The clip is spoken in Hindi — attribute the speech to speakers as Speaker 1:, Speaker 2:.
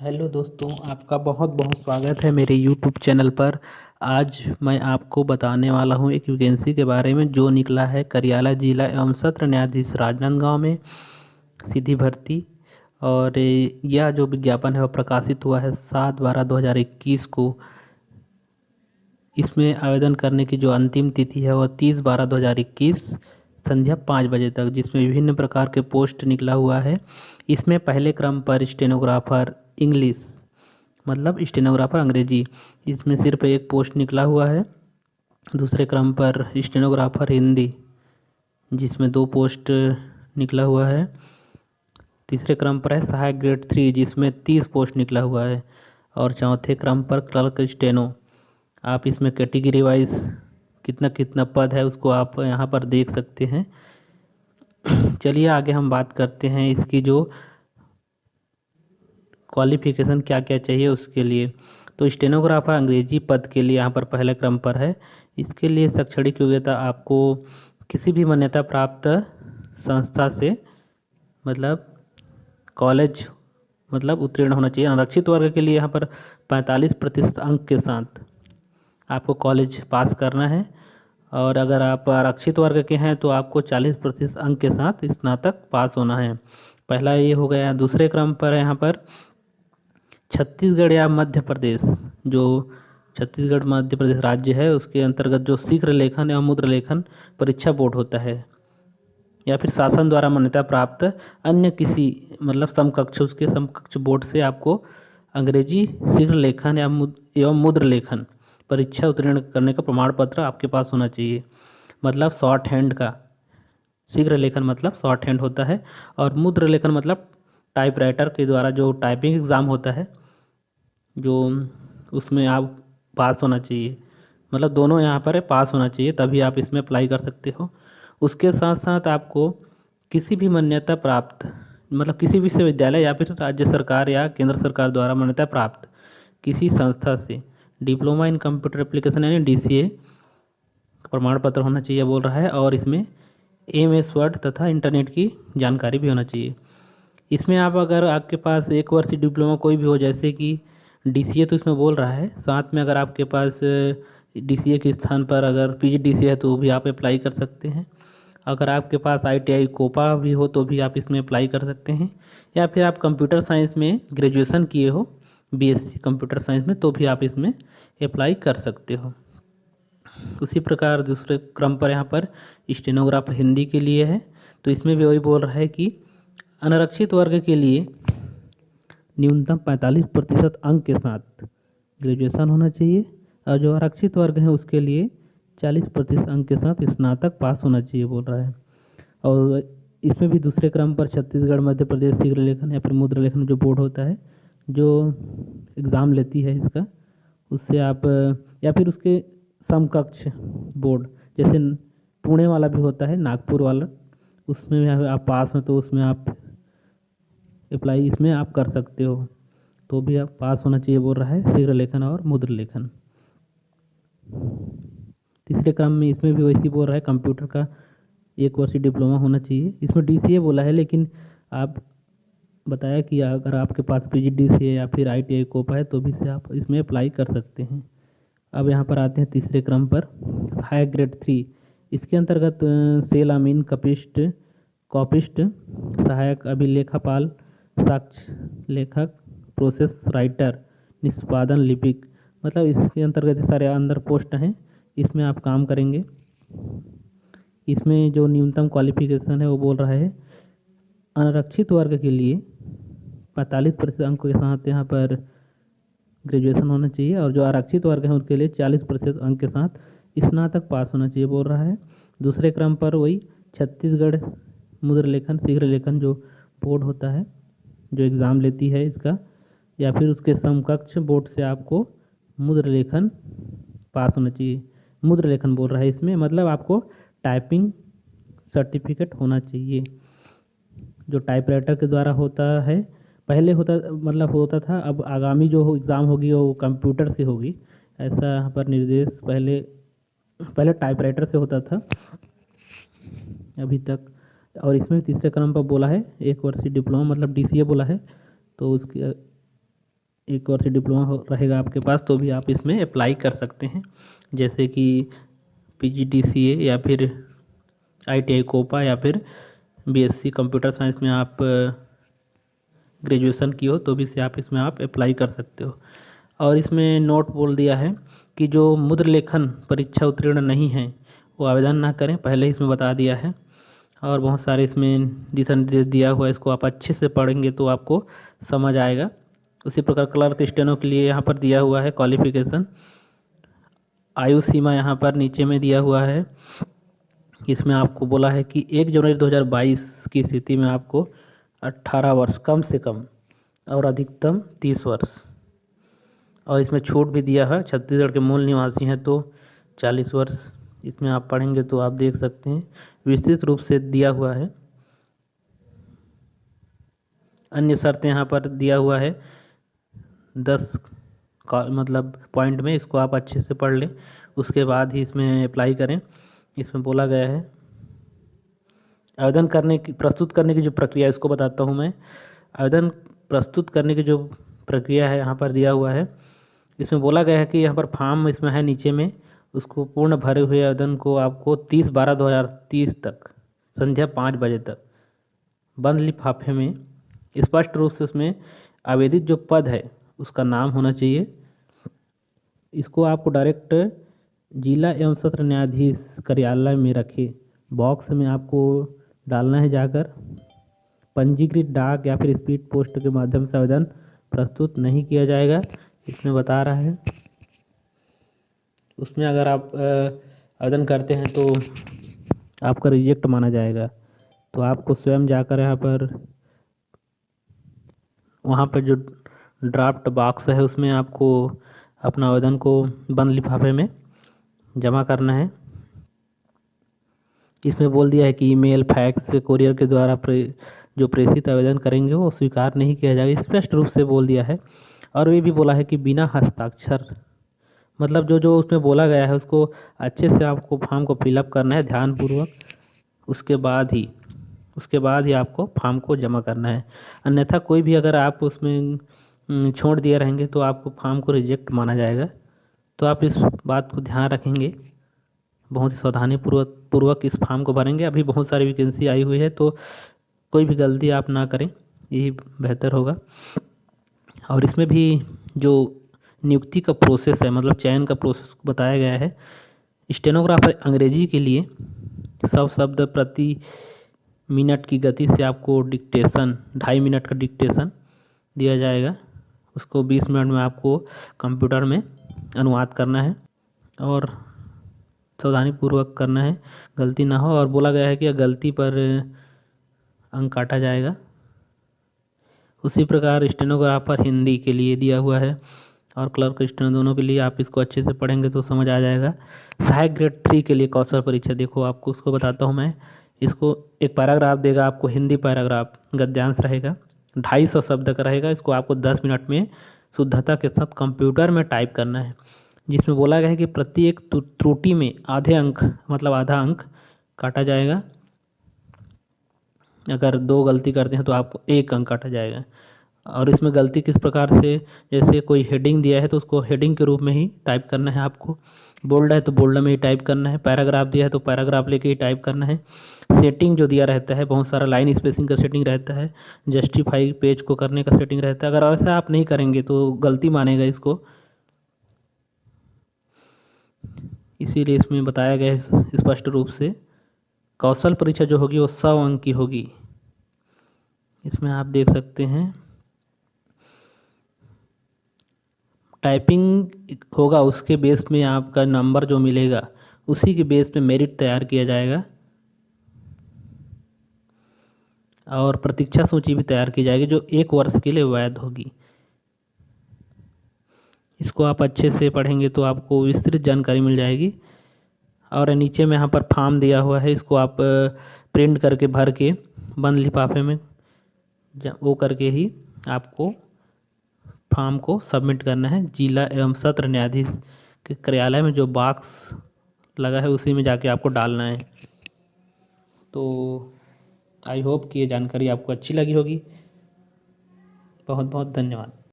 Speaker 1: हेलो दोस्तों, आपका बहुत बहुत स्वागत है मेरे यूट्यूब चैनल पर। आज मैं आपको बताने वाला हूं एक वैकेंसी के बारे में जो निकला है करियाला जिला एवं सत्र न्यायाधीश राजनांदगांव में सीधी भर्ती। और यह जो विज्ञापन है वह प्रकाशित हुआ है 7/12/2021 को। इसमें आवेदन करने की जो अंतिम तिथि है वह 30/12/2021 संध्या 5 बजे तक, जिसमें विभिन्न प्रकार के पोस्ट निकला हुआ है। इसमें पहले क्रम पर स्टेनोग्राफर इंग्लिश, मतलब स्टेनोग्राफर अंग्रेजी, इसमें सिर्फ एक पोस्ट निकला हुआ है। दूसरे क्रम पर स्टेनोग्राफर हिंदी, जिसमें 2 पोस्ट निकला हुआ है। तीसरे क्रम पर है सहायक ग्रेड 3, जिसमें 30 पोस्ट निकला हुआ है। और चौथे क्रम पर क्लर्क स्टेनो। आप इसमें कैटेगरी वाइज कितना कितना पद है उसको आप यहाँ पर देख सकते हैं। चलिए आगे हम बात करते हैं इसकी जो क्वालिफ़िकेशन क्या क्या चाहिए उसके लिए। तो स्टेनोग्राफर अंग्रेजी पद के लिए यहाँ पर पहले क्रम पर है। इसके लिए शैक्षणिक योग्यता आपको किसी भी मान्यता प्राप्त संस्था से, मतलब कॉलेज, मतलब उत्तीर्ण होना चाहिए। आरक्षित वर्ग के लिए यहाँ पर 45% अंक के साथ आपको कॉलेज पास करना है। और अगर आप आरक्षित वर्ग के हैं तो आपको 40% अंक के साथ स्नातक पास होना है। पहला ये हो गया। दूसरे क्रम पर है यहाँ पर छत्तीसगढ़ या मध्य प्रदेश, जो छत्तीसगढ़ मध्य प्रदेश राज्य है उसके अंतर्गत जो शीघ्र लेखन एवं मुद्र लेखन परीक्षा बोर्ड होता है, या फिर शासन द्वारा मान्यता प्राप्त अन्य किसी, मतलब समकक्ष, उसके समकक्ष बोर्ड से आपको अंग्रेजी शीघ्र लेखन एवं मुद्र लेखन परीक्षा उत्तीर्ण करने का प्रमाण पत्र आपके पास होना चाहिए। मतलब शॉर्ट हैंड का शीघ्र लेखन मतलब शॉर्ट हैंड होता है, और मुद्र लेखन मतलब टाइपराइटर के द्वारा जो टाइपिंग एग्ज़ाम होता है, जो उसमें आप पास होना चाहिए। मतलब दोनों यहाँ पर है, पास होना चाहिए, तभी आप इसमें अप्लाई कर सकते हो। उसके साथ साथ आपको किसी भी मान्यता प्राप्त, मतलब किसी विश्वविद्यालय या फिर राज्य सरकार या केंद्र सरकार द्वारा मान्यता प्राप्त किसी संस्था से डिप्लोमा इन कंप्यूटर एप्लीकेशन यानी DCA प्रमाण पत्र होना चाहिए बोल रहा है। और इसमें MS वर्ड तथा इंटरनेट की जानकारी भी होना चाहिए। इसमें आप, अगर आपके पास 1 वर्षीय डिप्लोमा कोई भी हो, जैसे कि DCA तो इसमें बोल रहा है, साथ में अगर आपके पास DCA के स्थान पर अगर PGDCA है तो भी आप अप्लाई कर सकते हैं। अगर आपके पास ITI कोपा भी हो तो भी आप इसमें अप्लाई कर सकते हैं। या फिर आप कंप्यूटर साइंस में ग्रेजुएशन किए हो, BSc कंप्यूटर साइंस में, तो भी आप इसमें अप्लाई कर सकते हो। उसी प्रकार दूसरे क्रम पर यहाँ पर स्टेनोग्राफर हिंदी के लिए है। तो इसमें भी वही बोल रहा है कि अनारक्षित वर्ग के लिए न्यूनतम 45% अंक के साथ ग्रेजुएशन होना चाहिए, और जो आरक्षित वर्ग है उसके लिए 40% अंक के साथ स्नातक पास होना चाहिए बोल रहा है। और इसमें भी दूसरे क्रम पर छत्तीसगढ़ मध्य प्रदेश शीघ्र लेखन या फिर मुद्रा लेखन जो बोर्ड होता है, जो एग्ज़ाम लेती है इसका, उससे आप, या फिर उसके समकक्ष बोर्ड, जैसे पुणे वाला भी होता है, नागपुर वाला, उसमें भी आप पास हैं तो उसमें आप अप्लाई इसमें आप कर सकते हो। तो भी आप पास होना चाहिए बोल रहा है, शीघ्र लेखन और मुद्र लेखन। तीसरे क्रम में इसमें भी वैसे बोल रहा है कंप्यूटर का 1 वर्षीय डिप्लोमा होना चाहिए। इसमें DCA बोला है, लेकिन आप बताया कि अगर आपके पास PGDCA या फिर ITI कोपा है तो भी से आप इसमें अप्लाई कर सकते हैं। अब यहाँ पर आते हैं तीसरे क्रम पर सहायक ग्रेड 3। इसके अंतर्गत सेल अमीन, कपिस्ट, कॉपिस्ट, सहायक अभिलेखापाल, साक्ष्य लेखक, प्रोसेस राइटर, निष्पादन लिपिक, मतलब इसके अंतर्गत सारे अंदर पोस्ट हैं, इसमें आप काम करेंगे। इसमें जो न्यूनतम क्वालिफिकेशन है वो बोल रहा है अनारक्षित वर्ग के लिए 45% अंक के साथ यहाँ पर ग्रेजुएशन होना चाहिए, और जो आरक्षित वर्ग है उनके लिए 40% अंक के साथ स्नातक पास होना चाहिए बोल रहा है। दूसरे क्रम पर वही छत्तीसगढ़ मुद्र लेखन शीघ्र लेखन जो बोर्ड होता है, जो एग्ज़ाम लेती है इसका, या फिर उसके समकक्ष बोर्ड से आपको मुद्र लेखन पास होना चाहिए। मुद्र लेखन बोल रहा है इसमें, मतलब आपको टाइपिंग सर्टिफिकेट होना चाहिए, जो टाइपराइटर के द्वारा होता है। पहले होता, मतलब होता था, अब आगामी जो एग्ज़ाम होगी वो कंप्यूटर से होगी, ऐसा यहाँ पर निर्देश। पहले पहले टाइपराइटर से होता था अभी तक। और इसमें तीसरे क्रम पर बोला है 1 वर्षीय डिप्लोमा, मतलब DCA बोला है, तो उसके एक वर्ष डिप्लोमा रहेगा आपके पास तो भी आप इसमें अप्लाई कर सकते हैं, जैसे कि PGDCA या फिर ITI कोपा या फिर BSc कंप्यूटर साइंस में आप ग्रेजुएशन की हो तो भी से आप इसमें आप अप्लाई कर सकते हो। और इसमें नोट बोल दिया है कि जो मुद्र लेखन परीक्षा उत्तीर्ण नहीं है वो आवेदन ना करें, पहले ही इसमें बता दिया है। और बहुत सारे इसमें दिशा निर्देश दिया हुआ है, इसको आप अच्छे से पढ़ेंगे तो आपको समझ आएगा। उसी प्रकार क्लर्क स्टेनो के लिए यहाँ पर दिया हुआ है क्वालिफिकेशन, आयु सीमा यहाँ पर नीचे में दिया हुआ है। इसमें आपको बोला है कि 1 जनवरी 2022 की स्थिति में आपको 18 वर्ष कम से कम और अधिकतम 30 वर्ष, और इसमें छूट भी दिया है, छत्तीसगढ़ के मूल निवासी हैं तो 40 वर्ष। इसमें आप पढ़ेंगे तो आप देख सकते हैं विस्तृत रूप से दिया हुआ है। अन्य शर्तें यहाँ पर दिया हुआ है 10 मतलब पॉइंट में, इसको आप अच्छे से पढ़ लें उसके बाद ही इसमें अप्लाई करें। इसमें बोला गया है आवेदन करने की प्रस्तुत करने की जो प्रक्रिया है इसको बताता हूँ मैं। आवेदन प्रस्तुत करने की जो प्रक्रिया है यहाँ पर दिया हुआ है, इसमें बोला गया है कि यहाँ पर फॉर्म इसमें है नीचे में, उसको पूर्ण भरे हुए आवेदन को आपको 30/12/2030 तक संध्या 5 बजे तक बंद लिफाफे में स्पष्ट रूप से उसमें आवेदित जो पद है उसका नाम होना चाहिए। इसको आपको डायरेक्ट जिला एवं सत्र न्यायाधीश कार्यालय में रखे बॉक्स में आपको डालना है जाकर। पंजीकृत डाक या फिर स्पीड पोस्ट के माध्यम से आवेदन प्रस्तुत नहीं किया जाएगा, इसमें बता रहा है। उसमें अगर आप आवेदन करते हैं तो आपका रिजेक्ट माना जाएगा, तो आपको स्वयं जाकर यहाँ पर वहाँ पर जो ड्राफ्ट बॉक्स है उसमें आपको अपना आवेदन को बंद लिफाफे में जमा करना है। इसमें बोल दिया है कि ईमेल, फैक्स, कोरियर के द्वारा जो प्रेषित आवेदन करेंगे वो स्वीकार नहीं किया जाएगा, स्पष्ट रूप से बोल दिया है। और ये भी बोला है कि बिना हस्ताक्षर, मतलब जो जो उसमें बोला गया है उसको अच्छे से आपको फॉर्म को फिलअप करना है ध्यानपूर्वक, उसके बाद ही आपको फॉर्म को जमा करना है। अन्यथा कोई भी अगर आप उसमें छोड़ दिए रहेंगे तो आपको फॉर्म को रिजेक्ट माना जाएगा। तो आप इस बात को ध्यान रखेंगे, बहुत ही सावधानी पूर्वक इस फॉर्म को भरेंगे। अभी बहुत सारी वैकेंसी आई हुई है तो कोई भी गलती आप ना करें, यही बेहतर होगा। और इसमें भी जो नियुक्ति का प्रोसेस है, मतलब चयन का प्रोसेस बताया गया है। स्टेनोग्राफर अंग्रेजी के लिए 100 शब्द प्रति मिनट की गति से आपको डिक्टेशन 2.5 मिनट का डिक्टेशन दिया जाएगा, उसको 20 मिनट में आपको कंप्यूटर में अनुवाद करना है और सावधानीपूर्वक करना है, गलती ना हो। और बोला गया है कि गलती पर अंक काटा जाएगा। उसी प्रकार स्टेनोग्राफर हिंदी के लिए दिया हुआ है और क्लर्क स्टेनो दोनों के लिए आप इसको अच्छे से पढ़ेंगे तो समझ आ जाएगा। सहायक ग्रेड 3 के लिए कौशल परीक्षा, देखो आपको उसको बताता हूँ मैं। इसको एक पैराग्राफ देगा आपको, हिंदी पैराग्राफ, गद्यांश रहेगा, 250 शब्द का रहेगा। इसको आपको 10 मिनट में शुद्धता के साथ कंप्यूटर में टाइप करना है, जिसमें बोला गया है कि प्रत्येक त्रुटि में आधे अंक, मतलब आधा अंक काटा जाएगा। अगर 2 गलती करते हैं तो आपको 1 अंक काटा जाएगा। और इसमें गलती किस प्रकार से, जैसे कोई हेडिंग दिया है तो उसको हेडिंग के रूप में ही टाइप करना है आपको, बोल्ड है तो बोल्ड में ही टाइप करना है, पैराग्राफ दिया है तो पैराग्राफ लेके ही टाइप करना है। सेटिंग जो दिया रहता है, बहुत सारा लाइन स्पेसिंग का सेटिंग रहता है, जस्टिफाई पेज को करने का सेटिंग रहता है, अगर ऐसा आप नहीं करेंगे तो गलती मानेगा इसको। इसीलिए इसमें बताया गया है स्पष्ट रूप से। कौशल परीक्षा जो होगी वो 100 अंक की होगी। इसमें आप देख सकते हैं टाइपिंग होगा, उसके बेस में आपका नंबर जो मिलेगा उसी के बेस पे मेरिट तैयार किया जाएगा और प्रतीक्षा सूची भी तैयार की जाएगी जो 1 वर्ष के लिए वैध होगी। इसको आप अच्छे से पढ़ेंगे तो आपको विस्तृत जानकारी मिल जाएगी। और नीचे में यहाँ पर फॉर्म दिया हुआ है, इसको आप प्रिंट करके भर के बंद लिफाफे में वो करके ही आपको फॉर्म को सबमिट करना है। जिला एवं सत्र न्यायाधीश के कार्यालय में जो बॉक्स लगा है उसी में जाके आपको डालना है। तो आई होप कि ये जानकारी आपको अच्छी लगी होगी। बहुत बहुत धन्यवाद।